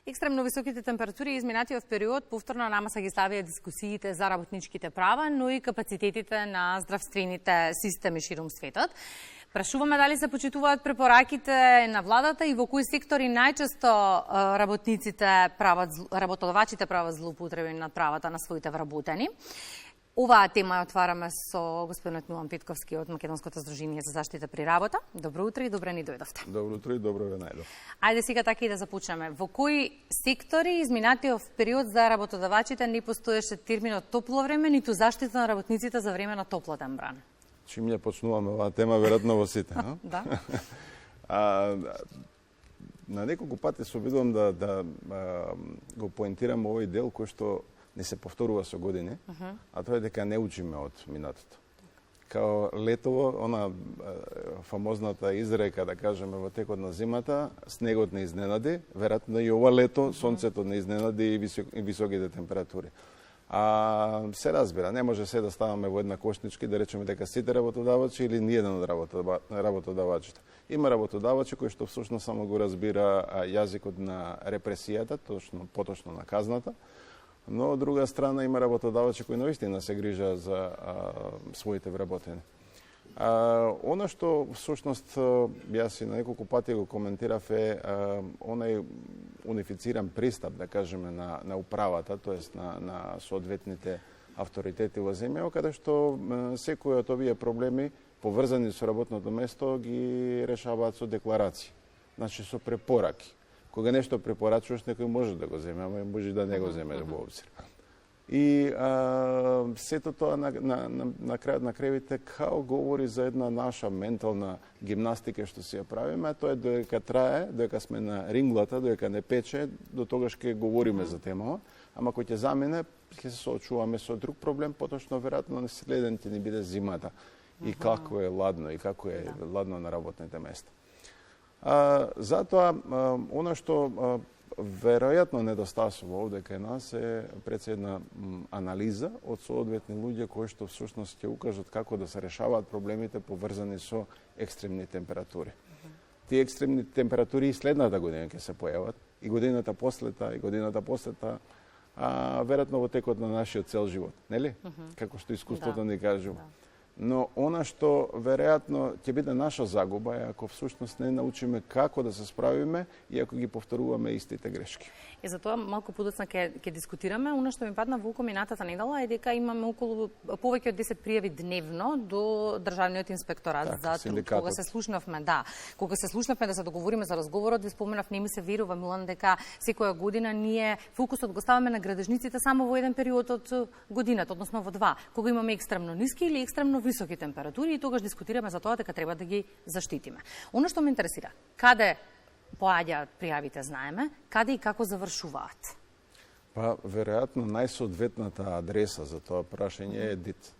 Екстремно високите температури изминатиот период повторно нама се ги ставија дискусиите за работничките права, но и капацитетите на здравствените системи ширум светот. Прашуваме дали се почитуваат препораките на владата и во кои сектори најчесто работодавачите прават злоупотреби на правата на своите вработени. Оваа тема ја отвараме со господинот Милан Петковски од Македонското здружение за заштита при работа. Добро утро и добре ни дојдовте. Добро утро и добро ве најдов. Ајде сега така и да започнеме. Во кои сектори изминатиот период за работодавачите не постоеше терминот топло време, ниту заштита на работниците за време на топлотен бран? Чим ја почнуваме оваа тема, веројатно во сите, но? Да. На неколку пати се обидувам да го поентирам овој дел кој што не се повторува со години, а тоа е дека не учиме од минатото. Као летово, она фамозната изрека, да кажеме, во текот на зимата, снегот не изненади, веројатно и ова лето сонцето не изненади и високите температури. Се разбира, не може се да ставаме во една кошничка и да речеме дека сите работодавачи или ниеден од работодавачите. Има работодавачи кои што всушност само го разбира јазикот на репресијата, поточно на казната, но од друга страна има работодавачи кои наистина се грижа за своите вработени. Она што всушност јас и на неколку пати го коментирав е онај унифициран пристап, да кажеме, на управата, тоест на соодветните авторитети во земја, каде што секој од овие проблеми поврзани со работното место ги решаваат со декларации, значи со препораки. Кога нешто препорачуваш, некој може да го земе, ама може да не го земе во обзир. И сето тоа на крајот на кревите као говори за една наша ментална гимнастика што си ја правиме, тоа е додека трае, додека сме на ринглата, додека не пече, до тогаш ќе говориме за темава, ама кој ќе замине, ќе се соочуваме со друг проблем, поточно веројатно следен ќе ни биде зимата и како е ладно и како е ладно на работните места. Затоа, она што веројатно недостасува овде кај нас е пред една анализа од соодветни луѓе кои што всушност ќе укажат како да се решаваат проблемите поврзани со екстремни температури. Тие екстремни температури и следната година ќе се појават, и годината послета, веројатно во текот на нашиот цел живот, нели? Како што искуството ни кажува. Но она што веројатно ќе биде наша загуба е ако всушност не научиме како да се справиме и ако ги повторуваме истите грешки. И затоа малку подоцна ќе дискутираме. Она што ми падна во око минатата недела е дека имаме околу повеќе од 10 пријави дневно до Државниот инспекторат за труд. Кога се слушнавме да се договориме за разговорот, ви споменав, не ми се верува, Милан, дека секоја година ние фокусот го ставаме на градежниците само во еден период од годината, односно во два, кога имаме екстремно ниски или екстремно високи температури, и тогаш дискутираме за тоа дека треба да ги заштитиме. Оно што ме интересира, каде поаѓаат пријавите, знаеме, каде и како завршуваат? Веројатно најсоодветната адреса за тоа прашање е ДИТ,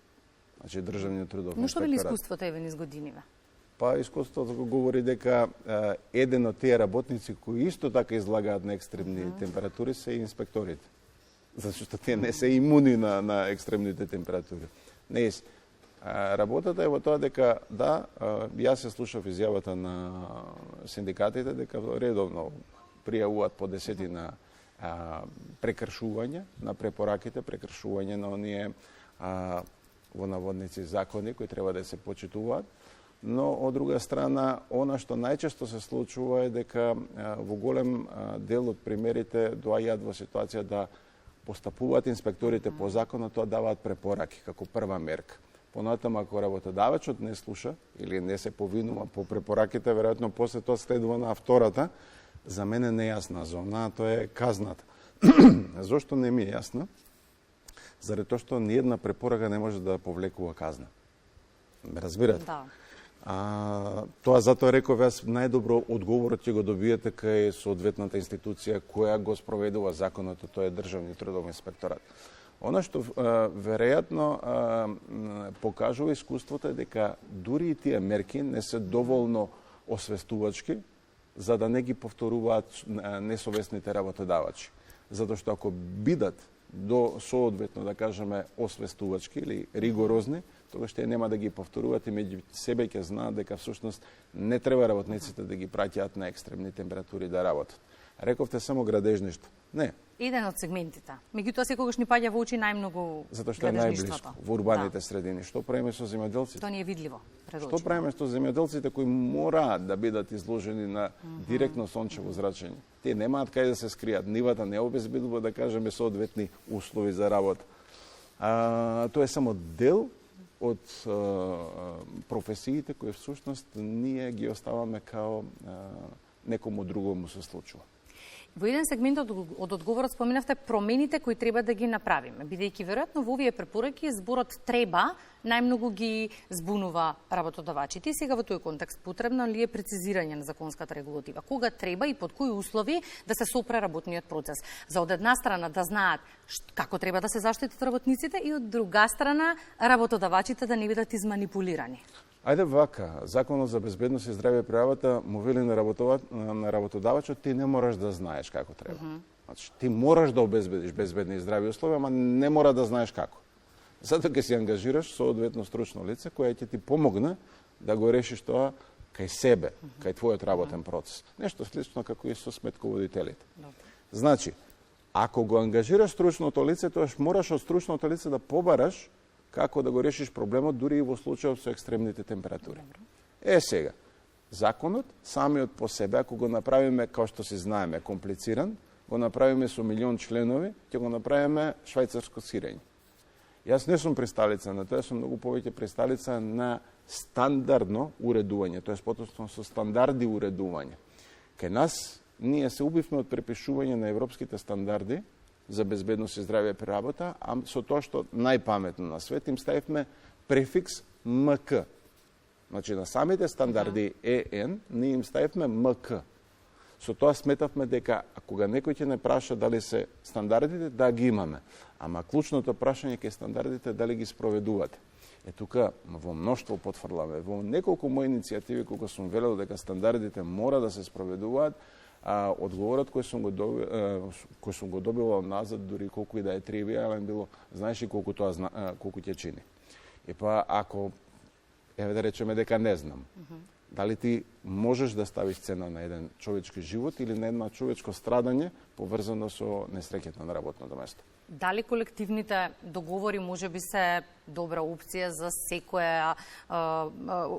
значи Државниот трудов инспекторат. Но што били искуството еве низ годиниве? Искуството го говори дека еден од тие работници кои исто така излагаат на екстремни температури се и инспекторите. Зашто тие не се имуни на екстремните температури. Работата е во тоа дека, јас се слушав изјавата на синдикатите дека редовно пријавуваат по десетина прекршување на препораките, прекршување на оние во наводници закони кои треба да се почитуваат, но од друга страна, она што најчесто се случува е дека во голем дел од примерите доаѓаат во ситуација да постапуваат инспекторите по законот, тоа даваат препораки како прва мерка. Понатаму, ако работодавачот не слуша или не се повинува по препораките, веројатно после тоа следува на втората, за мене нејасна зона, а тоа е казната. Зошто не ми е јасно? Заради тоа што ниедна препорака не може да повлекува казна. Ме разбирате? Да. Тоа затоа реков јас, најдобро одговорот ќе го добиете кај соодветната институција која го спроведува законот, тоа е Државниот трудов инспекторат. Она што веројатно покажува искуството е дека дури и тие мерки не се доволно освестувачки за да не ги повторуваат несовесните работодавачи. Затоа што ако бидат до соодветно, да кажеме, освестувачки или ригорозни, тогаш тие нема да ги повторуваат и меѓу себе ќе знаат дека всушност не треба работниците да ги праќаат на екстремни температури да работат. Рековте само градежништво. Не. Еден од сегментите. Меѓутоа секогаш ни паѓа во очи најмногу затоа што е најблиско во урбаните средини. Што правиме со земјоделците? Тоа не е видливо пред очи. Што правиме со земјоделците кои мораат да бидат изложени на директно сончево зрачење? Тие немаат кај да се скријат. Нивата не обезбедува, да кажеме, соодветни услови за работа. Тоа е само дел од професиите кои всушност ние ги оставаме као некому другому се случува. Во еден сегмент од одговорот споменавте промените кои треба да ги направиме, бидејќи веројатно во овие препораки зборот треба најмногу ги збунува работодавачите. И сега во тој контекст потребно ли е прецизирање на законската регулатива? Кога треба и под кои услови да се сопре работниот процес? За од една страна да знаат како треба да се заштитат работниците и од друга страна работодавачите да не бидат изманипулирани. Ајде вака, Законот за безбедност и здравје при работа му вели на работодавачот ти не мораш да знаеш како треба. Значи, ти мораш да обезбедиш безбедни и здрави услови, ама не мора да знаеш како. Затоа ќе си ангажираш соодветно стручно лице кое ќе ти помогне да го решиш тоа кај себе, кај твојот работен процес. Нешто слично како и со сметководителите. Значи, ако го ангажираш стручното лице, тоаш мораш од стручното лице да побараш како да го решиш проблемот дури и во случајот со екстремните температури. Сега, законот самиот по себе, ако го направиме како што се знаеме комплициран, го направиме со милион членови, ќе го направиме швајцарско сирење. Јас не сум присталица на тоа, сум многу повеќе присталица на стандардно уредување, тоа е поточно со стандарди уредување. Кај нас ние се убивме од препишување на европските стандарди за безбедност и здравје при работа, а со тоа што најпаметно на свет им ставивме префикс МК. Значи на самите стандарди ЕН ние им ставивме МК. Со тоа сметавме дека кога некој ќе не праша дали се стандардите, да ги имаме. Ама клучното прашање кај стандардите дали ги спроведувате. Тука во мноштво потврламе, во неколку мои иницијативи кога сум велел дека стандардите мора да се спроведуваат, одговорот кој сум го добивал назад, дури колку и да е тривијален било, знаеш ли колку ќе чини. И па ако еве да речеме дека не знам, дали ти можеш да ставиш цена на еден човечки живот или на едно човечко страдање поврзано со несреќата на работното место? Дали колективните договори може би се добра опција за секоја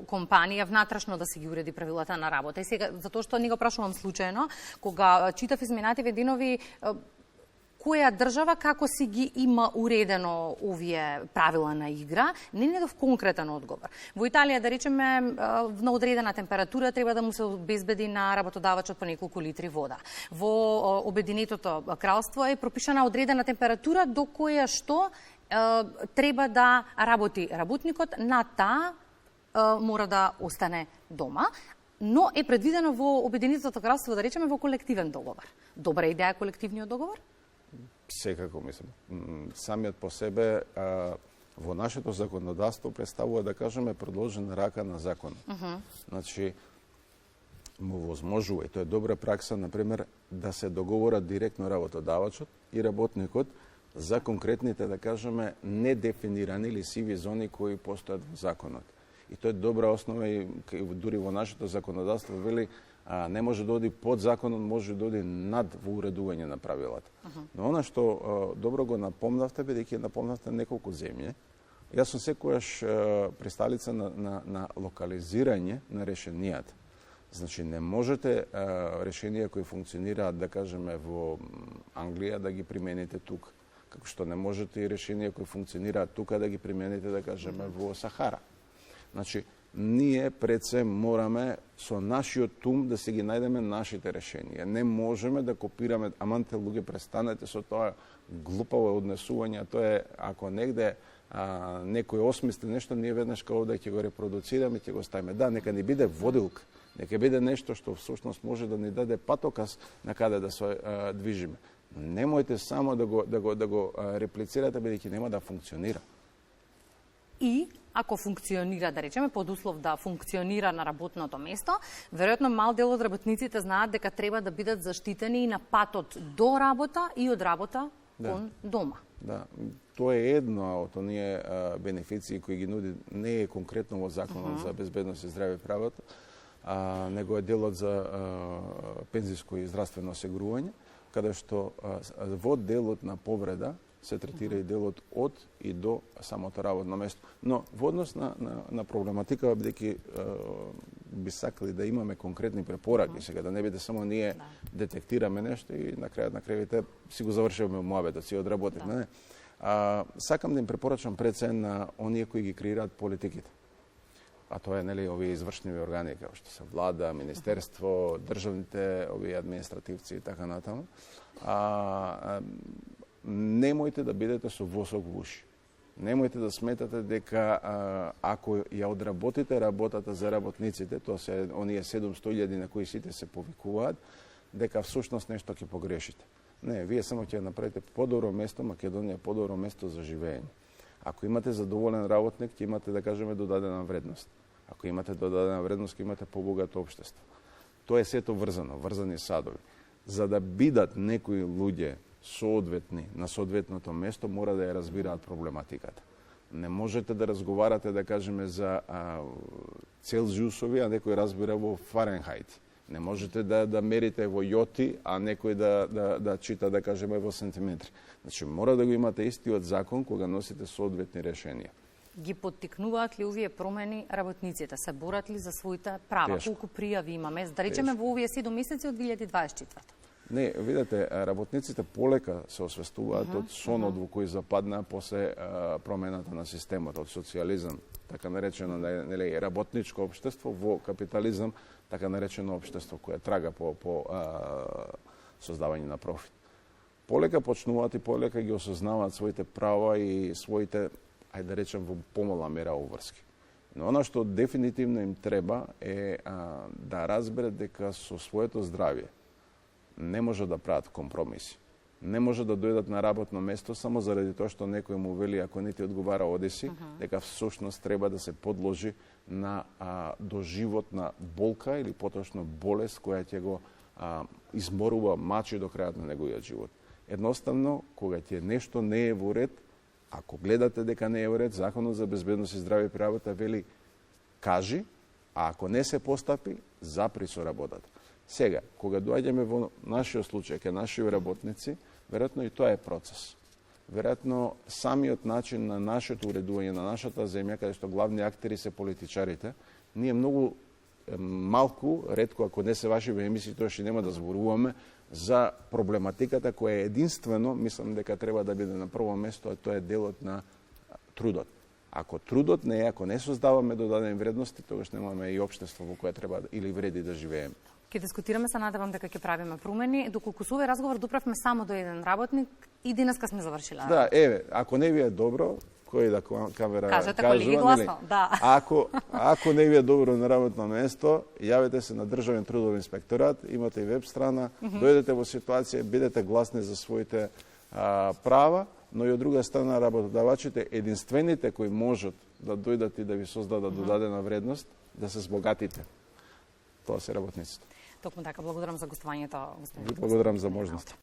компанија внатрешно да се ги уреди правилата на работа? И сега, затоа што не го прашувам случајно, кога читав изминативе денови, која држава како си ги има уредено овие правила на игра, не дав конкретен одговор. Во Италија, да речеме, на одредена температура треба да му се обезбеди на работодавачот по неколку литри вода. Во Обединетото кралство е пропишана одредена температура до која што треба да работи работникот, на таа мора да остане дома, но е предвидено во Обединетото кралство, да речеме, во колективен договор. Добра идеја е колективниот договор? Секако, мислам. Самиот по себе во нашето законодавство представува, да кажеме, продолжена рака на закон. Значи, му возможува, и тоа е добра пракса, например, да се договорат директно работодавачот и работникот за конкретните, да кажеме, недефинирани или сиви зони кои постојат во законот. И тоа е добра основа и дури во нашето законодавство вели не може да оди под законот, може да оди над во уредување на правилата. Но она што добро го напомнавте, бидејќи напомнавте неколку земји, јас сум секојаш присталица на локализирање на решенијата. Значи, не можете решенија кои функционираат, да кажеме, во Англија да ги примените тука. Како што не можете и решенија кои функционираат тука да ги примените, да кажеме, во Сахара. Значи, ние пред се мораме со нашиот ум да се ги најдеме нашите решенија. Не можеме да копираме, аманте луѓе, престанете со тоа глупаво однесување, тоа е ако негде некој осмисли нешто, ние веднаш као да ќе го репродуцираме, ќе го ставиме. Да, нека ни биде водилка, нека биде нешто што всушност може да ни даде патоказ на каде да се движиме. Немојте само да го реплицирате, бидејќи нема да функционира. И ако функционира, да речеме, под услов да функционира на работното место, веројатно мал дел од работниците знаат дека треба да бидат заштитени и на патот до работа и од работа кон дома. Да, тоа е едно од оние бенефиции кои ги нуди, не е конкретно во Законот за безбедност и здравје при работа, него е делот за пензиско и здравствено осигурување, каде што во делот на повреда се третира и делот од и до самото работно место. Но во однос на проблематика, бидејќи би сакали да имаме конкретни препораки, сега да не биде само ние детектираме нешто и на крајот на крајите си го завршуваме муабетот, си одработивме. Сакам да им препорачам пред се на оние кои ги креираат политиките. А тоа е, нели, овие извршниви органи, како што се влада, министерство, државните, овие административци и така натаму. Немојте да бидете со восок во уши. Немојте да сметате дека ако ја одработите работата за работниците, тоа се оние 700.000 на кои сите се повикуваат, дека всушност нешто ќе погрешите. Не, вие само ќе направите подобро место, Македонија подобро место за живење. Ако имате задоволен работник, ќе имате, да кажеме, додадена вредност. Ако имате додадена вредност, ќе имате побогато општество. Тоа е сето врзано, врзани садови. За да бидат некои луѓе соодветни на соодветното место, мора да ја разбираат проблематиката. Не можете да разговарате, да кажеме, за Целзиусови, а некој разбира во Фаренхајт. Не можете да мерите во јоти, а некој да чита, да кажеме, во сантиметри. Значи, мора да го имате истиот закон кога носите соодветни решенија. Ги поттикнуваат ли овие промени работниците? Се борат ли за своите права? Тешко. Колку пријави имаме? Да речеме во овие 7 месеци од 2024? Не, видете, работниците полека се освестуваат од сонот во кој западна после промената на системот, од социјализам, така наречено, нели, работничко општество, во капитализам, така наречено општество кое трага по создавање на профит. Полека почнуваат и полека ги осознаваат своите права и своите, ајде да речем, во помала мера обврски. Но она што дефинитивно им треба е да разберат дека со своето здравје не може да прават компромиси. Не може да дојдат на работно место само заради тоа што некој му вели ако не ти одговара одеси, дека всушност треба да се подложи на доживотна болка или поточно болест која ќе го изморува, мачи до крајот на неговиот живот. Едноставно, кога ќе нешто не е во ред, ако гледате дека не е во ред, Законот за безбедност и здравје при работа вели кажи, а ако не се постапи, запри со работата. Сега, кога доаѓаме во нашиот случај, ке наши работници, веројатно и тоа е процес. Веројатно самиот начин на нашето уредување на нашата земја, каде што главни актери се политичарите, ние многу малку, ретко, ако не се ваши емисии, тоа што нема да зборуваме за проблематиката која е единствено, мислам дека треба да биде на прво место, а тоа е делот на трудот. Ако трудот не е, ако не создаваме додадени вредности, тогаш немаме и општество во кое треба или вреди да живееме. Ќе дискутираме, се надевам дека ќе правиме промени. Доколку со овој разговор доправме само до еден работник и денеска сме завршиле. Да, еве, ако не ви е добро, кој да камера кажете, колеги, гласно, да. Ако не ви е добро на работно место, јавете се на Државен трудов инспекторат, имате и веб страна, дојдете во ситуација, бидете гласни за своите права, но и од друга страна работодавачите, единствените кои можат да дојдат и да ви создадат додадена вредност, да се збогатите. Тоа се работниците. Токму така, благодарам за гостувањето, господин. Благодарам за можност.